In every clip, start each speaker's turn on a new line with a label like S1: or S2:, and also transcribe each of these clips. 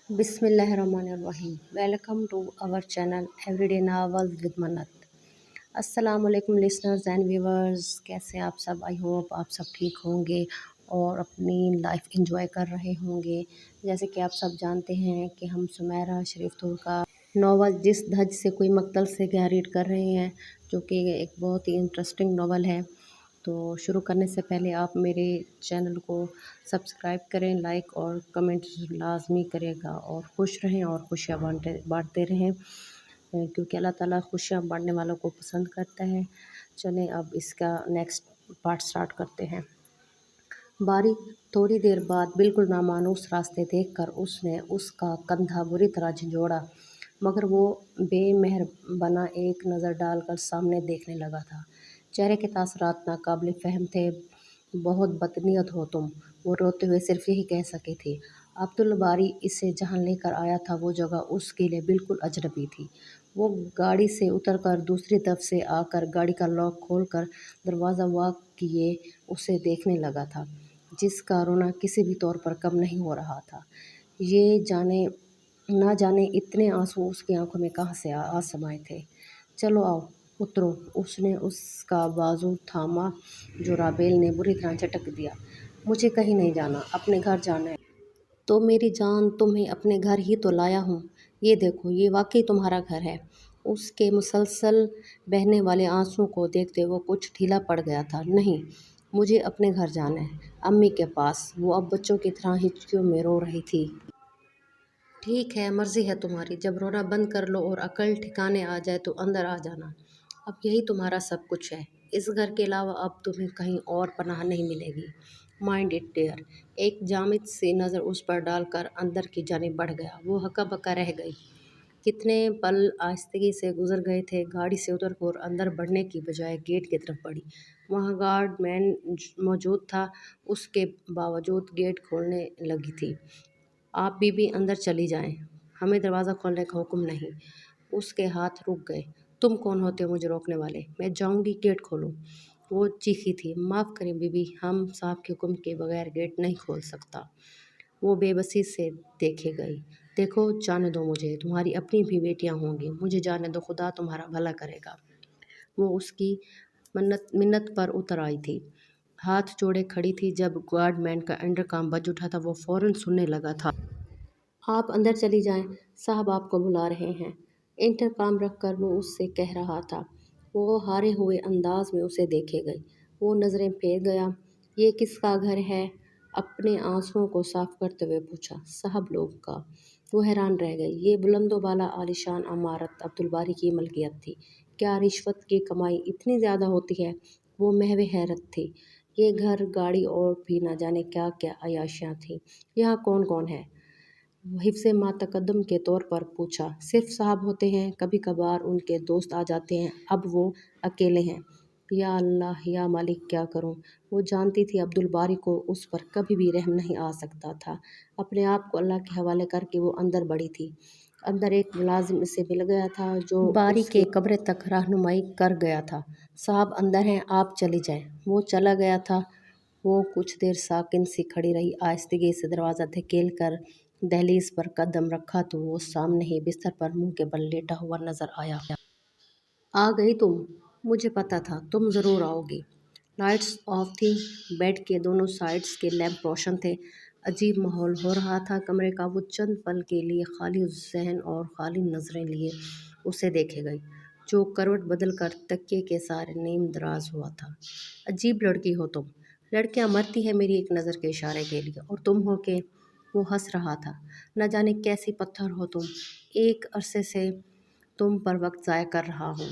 S1: बिस्मिल्लाहिर्रहमानिर्रहीम। Welcome to our channel everyday novel with Mannat. अस्सलाम वालेकुम लिसनर्स एंड व्यूवर्स, कैसे आप सब? आई होप आप सब ठीक होंगे और अपनी लाइफ एंजॉय कर रहे होंगे। जैसे कि आप सब जानते हैं कि हम सुमेरा शरीफतुल का नावल जिस धज से कोई मक्तल से क्या रीड कर रहे हैं, जो कि एक बहुत ही इंटरेस्टिंग नावल है। तो शुरू करने से पहले आप मेरे चैनल को सब्सक्राइब करें, लाइक और कमेंट लाजमी करेगा और खुश रहें और खुशियाँ बांटते रहें, क्योंकि अल्लाह ताला खुशियाँ बांटने वालों को पसंद करता है। चलें अब इसका नेक्स्ट पार्ट स्टार्ट करते हैं। बारी थोड़ी देर बाद बिल्कुल नामानूस रास्ते देखकर उसने उसका कंधा बुरी तरह झंझोड़ा, मगर वो बेमेहर बना एक नज़र डालकर सामने देखने लगा था। चेहरे के तासरात नाकाबिल फ़हम थे। बहुत बदनीयत हो तुम, वो रोते हुए सिर्फ यही कह सकी थी। अब्दुल बारी इसे जहाँ लेकर आया था वो जगह उसके लिए बिल्कुल अजनबी थी। वो गाड़ी से उतरकर दूसरी तरफ से आकर गाड़ी का लॉक खोलकर दरवाज़ा वाक किए उसे देखने लगा था, जिसका रोना किसी भी तौर पर कम नहीं हो रहा था। ये ना जाने इतने आंसू उसकी आंखों में कहाँ से आ समाये थे। चलो आओ, उतरो, उसने उसका बाजू थामा जो राबेल ने बुरी तरह झटक दिया। मुझे कहीं नहीं जाना, अपने घर जाना है। तो मेरी जान, तुम्हें अपने घर ही तो लाया हूँ। ये देखो, ये वाकई तुम्हारा घर है। उसके मुसलसल बहने वाले आंसुओं को देखते वो कुछ ढीला पड़ गया था। नहीं, मुझे अपने घर जाना है, अम्मी के पास। वो अब बच्चों की तरह हिचकियों में रो रही थी। ठीक है, मर्जी है तुम्हारी। जब रोना बंद कर लो और अकल ठिकाने आ जाए तो अंदर आ जाना। अब यही तुम्हारा सब कुछ है। इस घर के अलावा अब तुम्हें कहीं और पनाह नहीं मिलेगी। Mind it dear. एक जामिद सी नज़र उस पर डालकर अंदर की जानिब बढ़ गया। वो हक्का बक्का रह गई। कितने पल आहिस्तगी से गुजर गए थे। गाड़ी से उतर कर अंदर बढ़ने की बजाय गेट की तरफ बढ़ी। वहाँ गार्ड मैन मौजूद था। उसके बावजूद गेट खोलने लगी थी। आप बीबी अंदर चली जाएं, हमें दरवाज़ा खोलने का हुक्म नहीं। उसके हाथ रुक गए। तुम कौन होते हो मुझे रोकने वाले? मैं जाऊंगी, गेट खोलो। वो चीखी थी। माफ़ करें बीबी, हम साहब के हुक्म के बगैर गेट नहीं खोल सकता। वो बेबसी से देखे गई। देखो, जाने दो मुझे, तुम्हारी अपनी भी बेटियां होंगी। मुझे जाने दो, खुदा तुम्हारा भला करेगा। वो उसकी मिन्नत पर उतर आई थी। हाथ जोड़े खड़ी थी। जब गार्डमैन का इंटरकॉम बज उठा था वो फौरन सुनने लगा था। आप अंदर चली जाएं, साहब आपको बुला रहे हैं। इंटरकॉम रखकर वो उससे कह रहा था। वो हारे हुए अंदाज में उसे देखे गई। वो नज़रें फेर गया। ये किसका घर है? अपने आंसुओं को साफ करते हुए पूछा। साहब लोग का। वो हैरान रह गई। ये बुलंदो बाला आलिशान इमारत अब्दुल बारी की मलकियत थी। क्या रिश्वत की कमाई इतनी ज़्यादा होती है? वो महवे हैरत थी। ये घर, गाड़ी और भी ना जाने क्या क्या अयाशियाँ थीं। यहाँ कौन कौन है? हिफ्ज़ मातकद्दम के तौर पर पूछा। सिर्फ साहब होते हैं, कभी कभार उनके दोस्त आ जाते हैं। अब वो अकेले हैं। या अल्लाह, या मालिक, क्या करूं? वो जानती थी अब्दुल बारी को उस पर कभी भी रहम नहीं आ सकता था। अपने आप को अल्लाह के हवाले करके वो अंदर बढ़ी थी। अंदर एक मुलाजिम से मिल गया था जो बारी के कमरे तक रहनुमाई कर गया था। साहब अंदर हैं, आप चली जाएं। वो चला गया था। वो कुछ देर साकिन सी खड़ी रही। आहिस्तगी से दरवाज़ा धकेल कर दहलीज पर कदम रखा तो वो सामने ही बिस्तर पर मुंह के बल लेटा हुआ नजर आया। आ गई तुम? मुझे पता था तुम ज़रूर आओगी। लाइट्स ऑफ थी। बेड के दोनों साइड्स के लैंप रोशन थे। अजीब माहौल हो रहा था कमरे का। वो चंद पल के लिए खाली जहन और खाली नज़रें लिए उसे देखे गई, जो करवट बदल कर तकिए के सारे नीम दराज हुआ था। अजीब लड़की हो तुम। लड़कियां मरती है मेरी एक नज़र के इशारे के लिए, और तुम हो के? वो हंस रहा था। न जाने कैसी पत्थर हो तुम। एक अरसे से तुम पर वक्त ज़ाया कर रहा हूँ।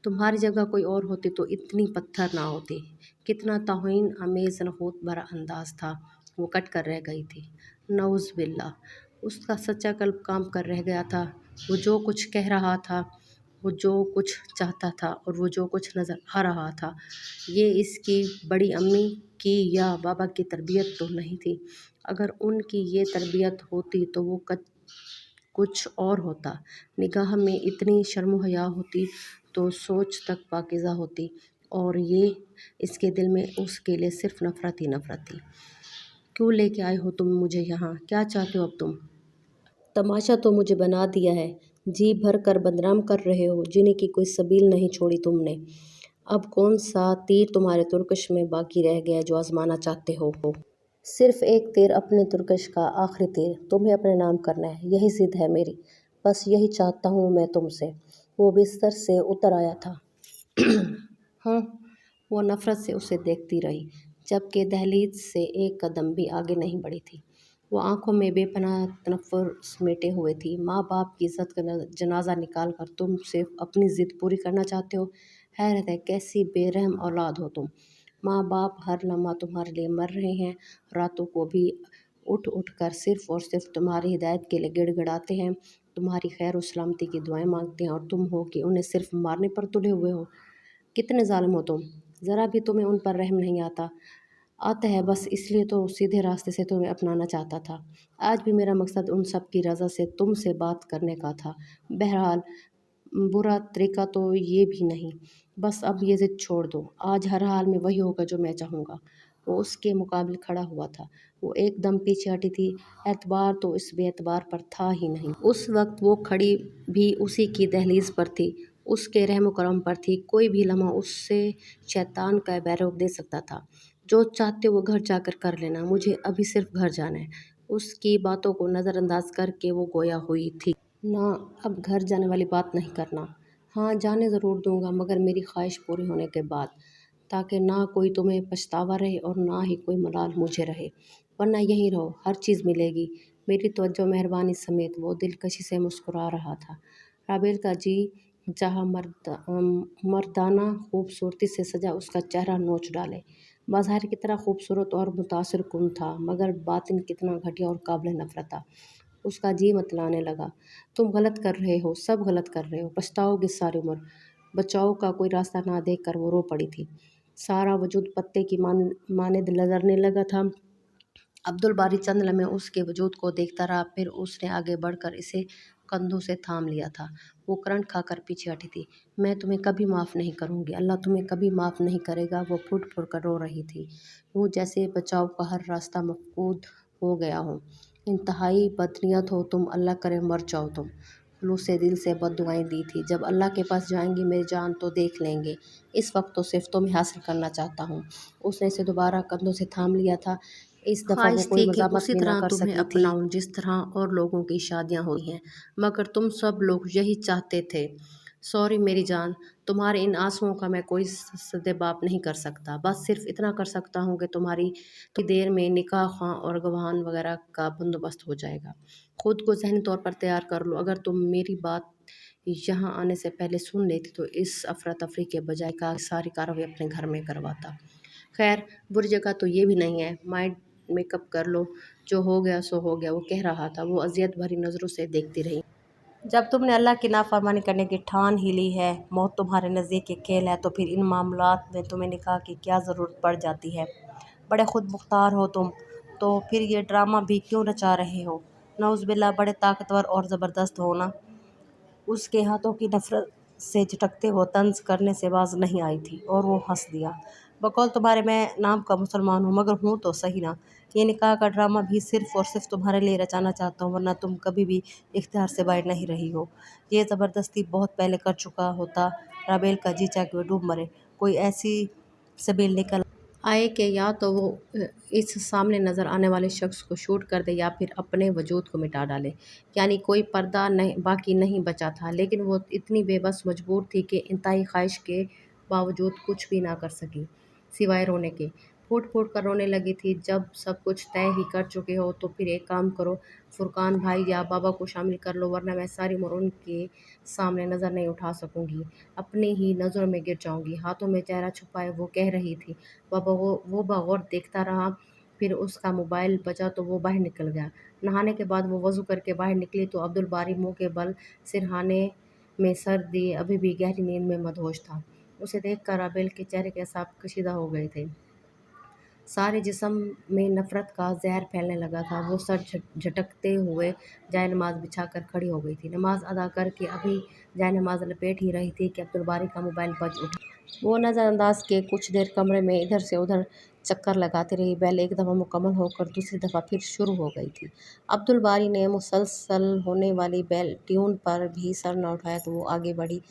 S1: तुम्हारी जगह कोई और होती तो इतनी पत्थर ना होती। कितना तौहीन आमेज़ नफूत भरा अंदाज था। वो कट कर रह गई थी। नऊज़ बिल्ला। उसका सच्चा कल्ब काम कर रह गया था। वो जो कुछ कह रहा था, वो जो कुछ चाहता था और वो जो कुछ नज़र आ रहा था, ये इसकी बड़ी अम्मी की या बाबा की तरबियत तो नहीं थी। अगर उनकी ये तरबियत होती तो वो कुछ और होता। निगाह में इतनी शर्म हया होती तो सोच तक पाकीज़ा होती, और ये इसके दिल में उसके लिए सिर्फ नफ़रत ही नफ़रत थी। क्यों लेके आए हो तुम मुझे यहाँ? क्या चाहते हो अब तुम? तमाशा तो मुझे बना दिया है, जी भर कर बदनाम कर रहे हो, जीने की कोई सबील नहीं छोड़ी तुमने। अब कौन सा तीर तुम्हारे तुर्कश में बाकी रह गया जो आजमाना चाहते हो? सिर्फ एक तीर, अपने तुर्कश का आखिरी तीर, तुम्हें अपने नाम करना है, यही जिद है मेरी, बस यही चाहता हूँ मैं तुमसे। वो बिस्तर से उतर आया था। हाँ, वो नफरत से उसे देखती रही, जबकि दहलीज से एक कदम भी आगे नहीं बढ़ी थी। वो आंखों में बेपनाह तनफ्फुर समेटे हुए थी। माँ बाप की इज्जत का जनाजा निकाल कर तुम सिर्फ अपनी जिद पूरी करना चाहते हो। हैरत है, कैसी बेरहम औलाद हो तुम। माँ बाप हर लम्हा तुम्हारे लिए मर रहे हैं, रातों को भी उठ उठ कर सिर्फ और सिर्फ तुम्हारी हिदायत के लिए गिड़गिड़ाते हैं, तुम्हारी खैर और सलामती की दुआएं मांगते हैं, और तुम हो कि उन्हें सिर्फ मारने पर तुले हुए हो। कितने जालिम हो तुम, ज़रा भी तुम्हें उन पर रहम नहीं आता। आता है बस इसलिए तो सीधे रास्ते से तुम्हें अपनाना चाहता था। आज भी मेरा मकसद उन सब की रज़ा से तुमसे बात करने का था। बहरहाल बुरा तरीका तो ये भी नहीं। बस अब ये ज़िद छोड़ दो, आज हर हाल में वही होगा जो मैं चाहूँगा। वो उसके मुकाबले खड़ा हुआ था। वो एकदम पीछे हटी थी। एतबार तो इस बेएतबार पर था ही नहीं। उस वक्त वो खड़ी भी उसी की दहलीज पर थी, उसके रहम करम पर थी। कोई भी लम्हा उससे शैतान का बैरोग दे सकता था। जो चाहते वो घर जाकर कर लेना, मुझे अभी सिर्फ घर जाना है। उसकी बातों को नज़रअंदाज करके वो गोया हुई थी। ना, अब घर जाने वाली बात नहीं करना। हाँ, जाने ज़रूर दूंगा, मगर मेरी ख्वाहिश पूरी होने के बाद, ताकि ना कोई तुम्हें पछतावा रहे और ना ही कोई मलाल मुझे रहे। वरना यहीं रहो, हर चीज़ मिलेगी। मेरी तवज्जो मेहरबानी समेत वो दिलकशी से मुस्कुरा रहा था। राबेल का जी जहाँ मर्दाना खूबसूरती से सजा उसका चेहरा नोच डाले। बाज़ाहिर की तरह खूबसूरत और मुतासिर कुन था, मगर बातिन कितना घटिया और काबिल नफरत था। उसका जी मतलाने लगा। तुम गलत कर रहे हो, सब गलत कर रहे हो, पछताओगे सारी उम्र। बचाव का कोई रास्ता ना देख कर वो रो पड़ी थी। सारा वजूद पत्ते की मानिंद लजरने लगा था। अब्दुल बारी चंद लम्हे उसके वजूद को देखता रहा, फिर उसने आगे बढ़कर इसे कंधों से थाम लिया था। वो करंट खाकर पीछे हटी थी। मैं तुम्हें कभी माफ़ नहीं करूँगी, अल्लाह तुम्हें कभी माफ़ नहीं करेगा। वो फुट फुट कर रो रही थी, यूँ जैसे बचाव का हर रास्ता मफकूद हो गया हो। इंतहाई बदनीयत हो तुम, अल्लाह करे मर जाओ तुम। खुलूस से दिल से बद्दुआएं दी थी, जब अल्लाह के पास जाएंगी मेरी जान तो देख लेंगे। इस वक्त तो सिर्फ तुम्हें हासिल करना चाहता हूँ। उसने इसे दोबारा कंधों से थाम लिया था। इस दफ़ा वो कोई मज़ामत उसी भी ना तरह कर तुम्हें सकी थी, अपनाऊं जिस तरह और लोगों की शादियां हुई हैं, मगर तुम सब लोग यही चाहते थे। सॉरी मेरी जान, तुम्हारे इन आंसुओं का मैं कोई सद्देबाप नहीं कर सकता। बस सिर्फ इतना कर सकता हूँ कि तुम्हारी थोड़ी देर में निकाह ख़्वाह और गवाहान वगैरह का बंदोबस्त हो जाएगा। खुद को ज़हनी तौर पर तैयार कर लो। अगर तुम मेरी बात यहाँ आने से पहले सुन लेती तो इस अफरा तफरी के बजाय का सारी कार्रवाई अपने घर में करवाता। खैर, बुरी जगह तो ये भी नहीं है, माइंड मेकअप कर लो, जो हो गया सो हो गया, वो कह रहा था। वो अजियत भरी नज़रों से देखती रही। जब तुमने अल्लाह की नाफरमानी करने की ठान ही ली है, मौत तुम्हारे नज़दीक एक खेल है, तो फिर इन मामलात में तुम्हें निकाह की क्या ज़रूरत पड़ जाती है? बड़े खुद मुख्तार हो तुम, तो फिर ये ड्रामा भी क्यों रचा रहे हो? नौज़ुबिल्लाह, बड़े ताकतवर और ज़बरदस्त हो ना। उसके हाथों की नफरत से झटकते हुए तंज करने से बाज नहीं आई थी, और वो हंस दिया। बकौल तुम्हारे मैं नाम का मुसलमान हूँ, मगर हूँ तो सही ना। ये निकाह का ड्रामा भी सिर्फ और सिर्फ तुम्हारे लिए रचाना चाहता हूँ, वरना तुम कभी भी इख्तियार से बाहर नहीं रही हो। ये ज़बरदस्ती बहुत पहले कर चुका होता। राबेल का जी चाह के डूब मरे। कोई ऐसी सबील निकल आए कि या तो वो इस सामने नज़र आने वाले शख्स को शूट कर दे या फिर अपने वजूद को मिटा डाले। यानी कोई पर्दा नहीं बाकी नहीं बचा था, लेकिन वो इतनी बेबस मजबूर थी कि इंतहाई ख्वाहिश के बावजूद कुछ भी ना कर सकी सिवाय रोने के। फूट फूट कर रोने लगी थी। जब सब कुछ तय ही कर चुके हो तो फिर एक काम करो, फुरकान भाई या बाबा को शामिल कर लो, वरना मैं सारी उम्र उनके सामने नज़र नहीं उठा सकूंगी, अपनी ही नज़रों में गिर जाऊंगी। हाथों में चेहरा छुपाए वो कह रही थी। वो बगौर देखता रहा। फिर उसका मोबाइल बजा तो वो बाहर निकल गया। नहाने के बाद वो वज़ू करके बाहर निकली तो अब्दुल बारी मुंह के बल सिरहाने में सर दिए अभी भी गहरी नींद में मदहोश था। उसे देखकर राबेल के चेहरे के साफ कशीदा हो गए थे। सारे जिस्म में नफ़रत का ज़हर फैलने लगा था। वो सर झटकते हुए जायनमाज़ बिछाकर खड़ी हो गई थी। नमाज अदा करके अभी जायनमाज़ लपेट ही रही थी कि अब्दुल बारी का मोबाइल बज उठा। वो नज़रअंदाज के कुछ देर कमरे में इधर से उधर चक्कर लगाती रही। बेल एक दफ़ा मुकम्मल होकर दूसरी दफ़ा फिर शुरू हो गई थी। अब्दुल बारी ने मुसलसल होने वाली बेल ट्यून पर भी सर न उठाया तो वो आगे बढ़ी।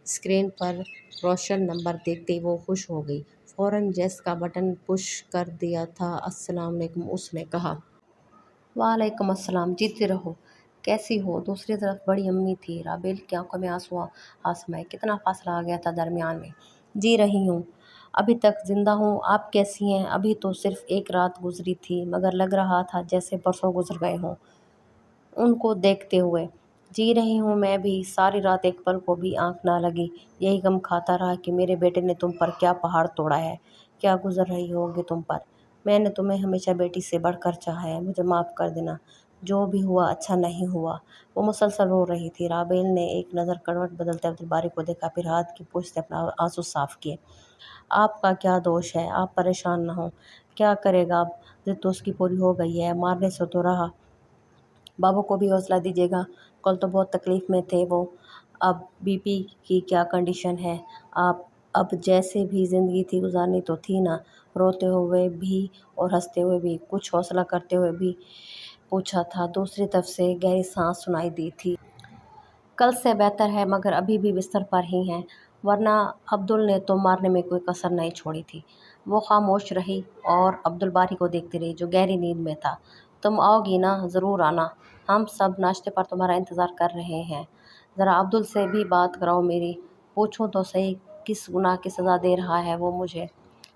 S1: स्क्रीन पर रोशन नंबर देखते ही वो खुश हो गई। फ़ौरन येस का बटन पुश कर दिया था। अस्सलाम वालेकुम, उसने कहा। वालेकुम अस्सलाम, जीती रहो। कैसी हो? दूसरी तरफ बड़ी अम्मी थी। राबेल की आंखों में आंसू आ समाये। कितना फासला आ गया था दरमियान में। जी रही हूँ, अभी तक जिंदा हूँ। आप कैसी हैं? अभी तो सिर्फ एक रात गुजरी थी, मगर लग रहा था जैसे बरसों गुजर गए हों। उनको देखते हुए जी रही हूँ मैं भी। सारी रात एक पल को भी आंख ना लगी। यही गम खाता रहा कि मेरे बेटे ने तुम पर क्या पहाड़ तोड़ा है, क्या गुजर रही होगी तुम पर। मैंने तुम्हें हमेशा बेटी से बढ़कर चाहा है। मुझे माफ़ कर देना, जो भी हुआ अच्छा नहीं हुआ। वो मुसलसल रो रही थी। राबेल ने एक नज़र करवट बदलते अब्दुल बारी को देखा, फिर हाथ की पूंछ से अपना आंसू साफ किए। आपका क्या दोष है? आप परेशान ना हो। क्या करेगा अब? जिद तो उसकी पूरी हो गई है, मारने से तो रहा। बाबू को भी हौसला दीजिएगा, कल तो बहुत तकलीफ़ में थे वो। अब बीपी की क्या कंडीशन है? आप अब जैसे भी ज़िंदगी थी गुजारनी तो थी ना। रोते हुए भी और हंसते हुए भी, कुछ हौसला करते हुए भी पूछा था। दूसरी तरफ से गहरी सांस सुनाई दी थी। कल से बेहतर है, मगर अभी भी बिस्तर पर ही हैं, वरना अब्दुल ने तो मारने में कोई कसर नहीं छोड़ी थी। वो खामोश रही और अब्दुल बारी को देखती रही, जो गहरी नींद में था। तुम आओगी ना? ज़रूर आना, हम सब नाश्ते पर तुम्हारा इंतज़ार कर रहे हैं। ज़रा अब्दुल से भी बात कराओ मेरी, पूछूं तो सही किस गुनाह की सज़ा दे रहा है वो मुझे।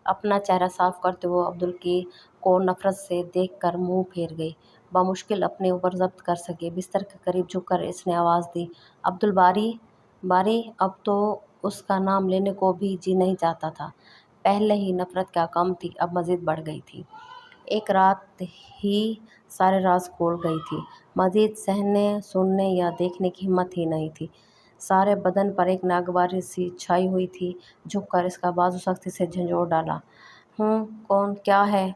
S1: अपना चेहरा साफ करते हुए अब्दुल की को नफ़रत से देखकर मुंह फेर गई। बामुश्किल अपने ऊपर ज़ब्त कर सके, बिस्तर के करीब झुककर इसने आवाज़ दी, अब्दुल बारी। बारी। अब तो उसका नाम लेने को भी जी नहीं चाहता था। पहले ही नफ़रत क्या कम थी, अब मज़ीद बढ़ गई थी। एक रात ही सारे राज खोल गई थी। मज़ीद सहने, सुनने या देखने की हिम्मत ही नहीं थी। सारे बदन पर एक नागवारी सी छाई हुई थी। झुककर इसका बाजू सख्ती से झंझोड़ डाला। कौन? क्या है?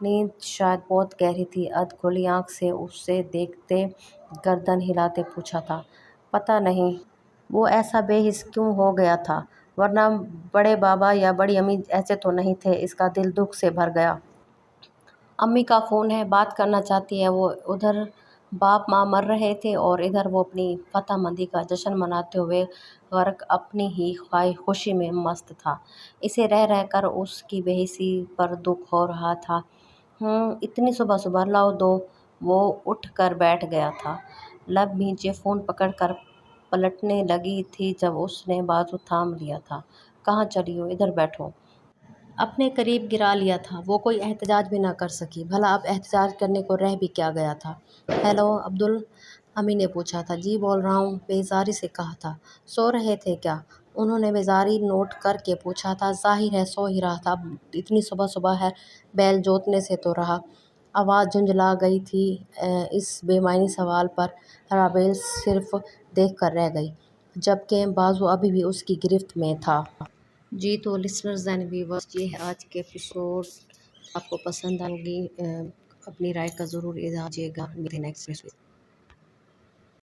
S1: नींद शायद बहुत गहरी थी। अध खुली आँख से उसे देखते गर्दन हिलाते पूछा था। पता नहीं वो ऐसा बेहिस क्यों हो गया था, वरना बड़े बाबा या बड़ी अम्मी ऐसे तो नहीं थे। इसका दिल दुख से भर गया। अम्मी का फ़ोन है, बात करना चाहती है वो। उधर बाप माँ मर रहे थे और इधर वो अपनी फतहमंदी का जश्न मनाते हुए गर्क अपनी ही खुशी में मस्त था। इसे रह रहकर उसकी बेहिसी पर दुख हो रहा था। इतनी सुबह सुबह लाओ दो। वो उठ कर बैठ गया था। लब नीचे फ़ोन पकड़कर पलटने लगी थी जब उसने बाजू थाम लिया था। कहाँ चली हो? इधर बैठो। अपने करीब गिरा लिया था। वो कोई एहतजाज भी ना कर सकी। भला अब एहतजाज करने को रह भी क्या गया था? हेलो अब्दुल, अम्मी ने पूछा था। जी बोल रहा हूँ, बेजारी से कहा था। सो रहे थे क्या? उन्होंने बेजारी नोट करके पूछा था। जाहिर है सो ही रहा था, अब इतनी सुबह सुबह है, बैल जोतने से तो रहा। आवाज़ झुंझला गई थी। इस बेमानी सवाल पर राबेल सिर्फ देख कर रह गई, जबकि बाजू अभी भी उसकी गिरफ्त में था। जी तो लिसनर्स एंड व्यूवर्स, ये है आज के एपिसोड। आपको पसंद आएगी, अपनी राय का ज़रूर इज़हार कीजिएगा। नेक्स्ट